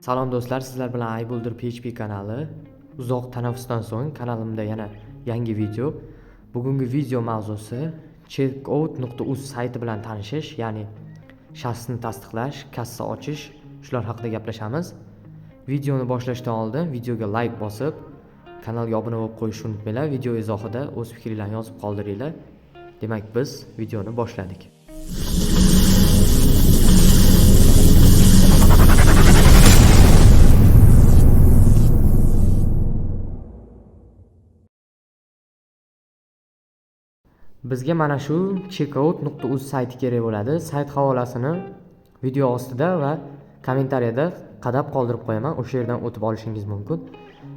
Salom do'stlar, sizlar bilan iBuilder PHP kanali. Uzoq tanaffusdan so'ng kanalimda yana yangi video. Bugungi video mavzusi checkout.uz sayti bilan tanishish, ya'ni shaxsni tasdiqlash, kassa ochish, shular haqida gaplashamiz. Videoni boshlashdan oldin videoga like bosib, kanalga obuna bo'lib qo'yishni unutmanglar. Video izohida o'z fikringizni yozib qoldiringlar. Demak, biz videoni boshladik. Bizga mana shu checkout.uz sayti kerak bo'ladi. Sayt havolasini video ostida va kommentariyada qadab qoldirib qo'yaman. O'sha yerdan o'tib olishingiz mumkin.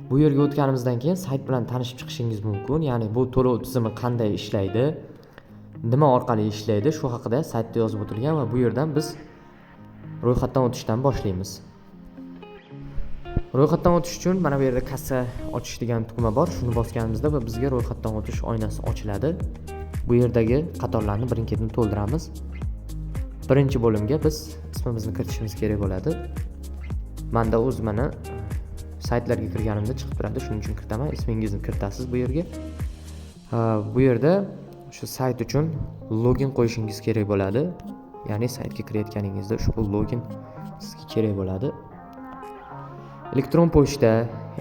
Bu yerga o'tganimizdan keyin sayt bilan tanishib chiqishingiz mumkin. Ya'ni bu to'lov tizimi qanday ishlaydi, nima orqali ishlaydi, shu haqida saytda yozib o'tilgan va bu yerdan biz ro'yxatdan o'tishdan boshlaymiz. Ro'yxatdan o'tish uchun mana bu yerda kassa ochish degan tugma bor. Shuni bosganimizda va bizga ro'yxatdan o'tish oynasi ochiladi. Bu yerdagi qatorlarni birin-ketin to'ldiramiz. Birinchi bo'limga biz ismimizni kiritishimiz kerak bo'ladi. Menda o'z mana saytlarga kirganimda chiqib turadi, shuning uchun kiritaman. Ismingizni kiritasiz bu yerga. Bu yerda shu sayt uchun login qo'yishingiz kerak bo'ladi. Ya'ni saytga kirayotganingizda ushbu login sizga kerak bo'ladi.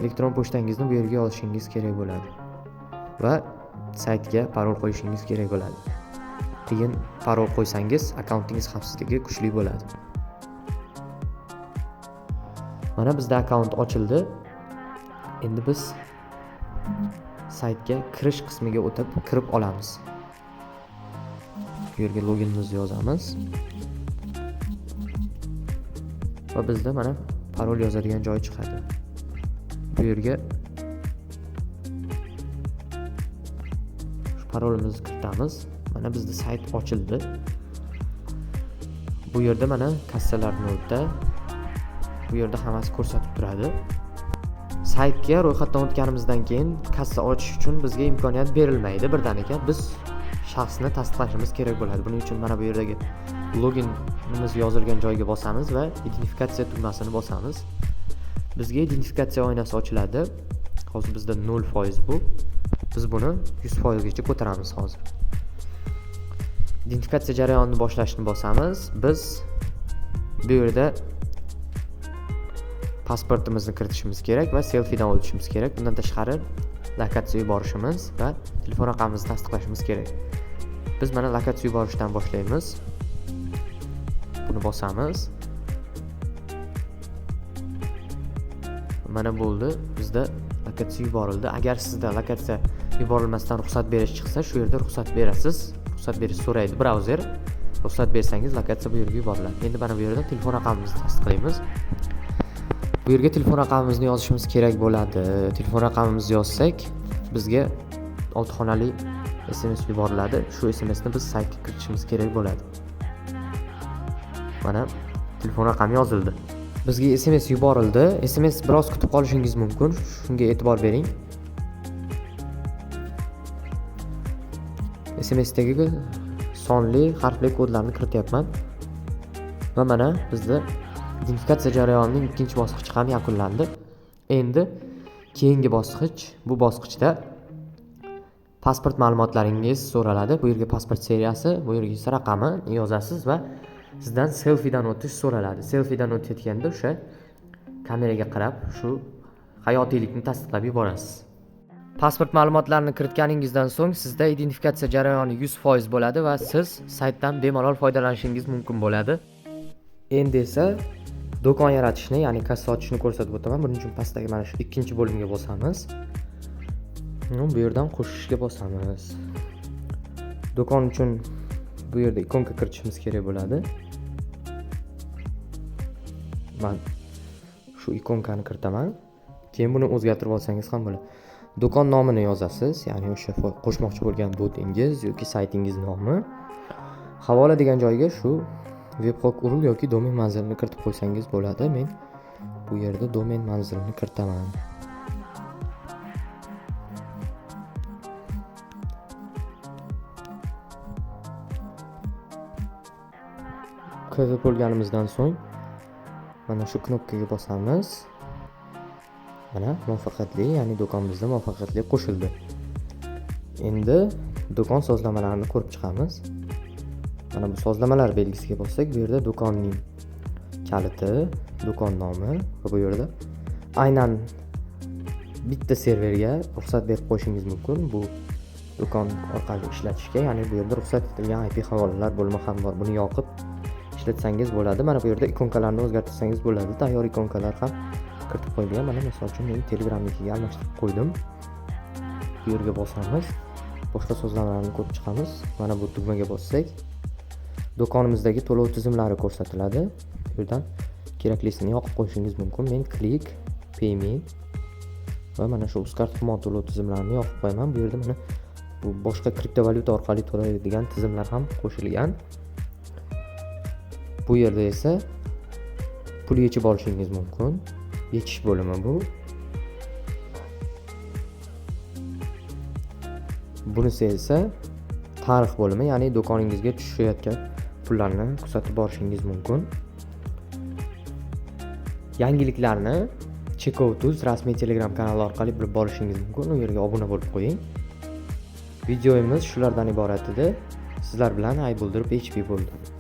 Elektron pochtangizni bu yerga yozishingiz kerak bo'ladi. Va saytga parol qo'yishingiz kerak bo'ladi. Keyin parol qo'ysangiz, akkauntingiz xavfsizligi kuchli bo'ladi. Mana bizda akkaunt ochildi. Endi biz saytga kirish qismiga o'tib kirib olamiz. Bu yerga loginimizni yozamiz. Va bizda mana parol yozadigan joy chiqadi. Bu yerga parolimizni kiritamiz. Mana bizda sayt ochildi. Bu yerda mana kassalar nolda. Bu yerda hammasi ko'rsatib turadi. Saytga ro'yxatdan o'tganimizdan keyin kassa ochish uchun bizga imkoniyat berilmaydi birdaniga. Biz shaxsni tasdiqlashimiz kerak bo'ladi. Buning uchun mana bu yerdagi loginimiz yozilgan joyga bosamiz va identifikatsiya tugmasini bosamiz. Bizga identifikatsiya oynasi ochiladi. Hozir bizda 0% bu. Biz buni 100% gacha ko'taramiz hozir. Identifikatsiya jarayonini boshlashni bosamiz. Biz bu yerda pasportimizni kiritishimiz kerak va selfidan o'tishimiz kerak. Bundan tashqari lokatsiya yuborishimiz va telefon raqamimizni tasdiqlashimiz kerak. Biz mana lokatsiya yuborishdan boshlaymiz. Buni bosamiz. Mana bo'ldi. Bizda lokatsiya yuborildi. Agar sizda lokatsiya yuborilmasdan ruxsat berish chiqsa, shu yerda ruxsat berasiz. Ruxsat berish so'raydi brauzer. Ruxsat bersangiz, lokatsiya bu yerga yuboriladi. Endi mana bu yerda telefon raqamimizni tasdiqlaymiz. Bu yerga telefon raqamimizni yozishimiz kerak bo'ladi. Telefon raqamimizni yozsak, bizga 6 xonali SMS yuboriladi. Shu SMSni biz saytga kiritishimiz kerak bo'ladi. Mana telefon raqami yozildi. Bizga SMS yuborildi. SMS biroz kutib qolishingiz mumkin. Shunga e'tibor bering. SMSdagi sonli harfli kodlarni kirityapman. Va mana bizda identifikatsiya jarayonining ikkinchi bosqichi ham yakunlandi. Endi keyingi bosqich, bu bosqichda pasport ma'lumotlaringiz so'raladi. Bu yerga pasport seriyasi, bu yerga esa raqami yozasiz va sizdan selfidan o'tish so'raladi. Selfidan o'tayotganda o'sha kameraga qarab shu hayotiylikni tasdiqlab yuborasiz. Pasport ma'lumotlarini kiritganingizdan so'ng sizda identifikatsiya jarayoni 100% bo'ladi va siz saytdan bemalol foydalanishingiz mumkin bo'ladi. Endi esa do'kon yaratishni, ya'ni kassa ochishni ko'rsatib o'taman. Buning uchun pastdagi mana shu ikkinchi bo'limga bosamiz. Bu yerdan qo'shishga bosamiz. Do'kon uchun bu yerda ikonka kiritishimiz kerak bo'ladi. Men shu ikonkani kiritaman. Keyin buni o'zgartirib olsangiz ham bo'ladi. Do'kon nomini yozasiz, ya'ni o'sha qo'shmoqchi bo'lgan botingiz yoki saytingiz nomi. Havola degan joyga shu webhok URL yoki domen manzilini kiritib qo'ysangiz bo'ladi. Men bu yerda domen manzilini kiritaman. Kiritib bo'lganimizdan so'ng mana shu knopkaga bosamiz. Mana muvaffaqiyatli, ya'ni do'konimizda muvaffaqiyatli qo'shildi. Endi do'kon sozlamalarini ko'rib chiqamiz. Mana bu sozlamalar belgisiga bossak, bu yerda do'konning kaliti, do'kon nomi va bu yerda aynan bitta serverga ruxsat berib qo'yishingiz mumkin. Bu do'kon orqali ishlatishga, ya'ni bu yerda ruxsat etilgan IP havolalar bo'limi ham bor. Buni yoqib ishlatsangiz bo'ladi. Mana bu yerda ikonkalarni o'zgartirsangiz bo'ladi. Tayyor ikonkalar ham kiritib qo'yilgan. Mana misol uchun men Telegramnikiga almashtirib qo'ydim. Bu yerga bosamiz. Boshqa sozlamalarni ko'rib chiqamiz. Mana bu tugmaga bossak, do'konimizdagi to'lov tizimlari ko'rsatiladi. Bu yerdan keraklisini yoqib qo'yishingiz mumkin. Men Click, PayMe va mana shu Uzcard Humo to'lov tizimlarini yoqib qo'yaman. Bu yerda mana bu boshqa kriptovalyuta orqali to'laydigan tizimlar ham qo'shilgan. Bu yerda esa pul yechib olishingiz mumkin. Yechish bo'limi bu. Bunisi esa tarix bo'limi, ya'ni do'koningizga tushayotgan pullarni kuzatib borishingiz mumkin. Yangiliklarni Checkout.uz rasmiy Telegram kanali orqali bilib borishingiz mumkin. U yerga obuna bo'lib qo'ying. Videomiz shulardan iborat edi. Sizlar bilan Aybuldurib HP bo'ldi.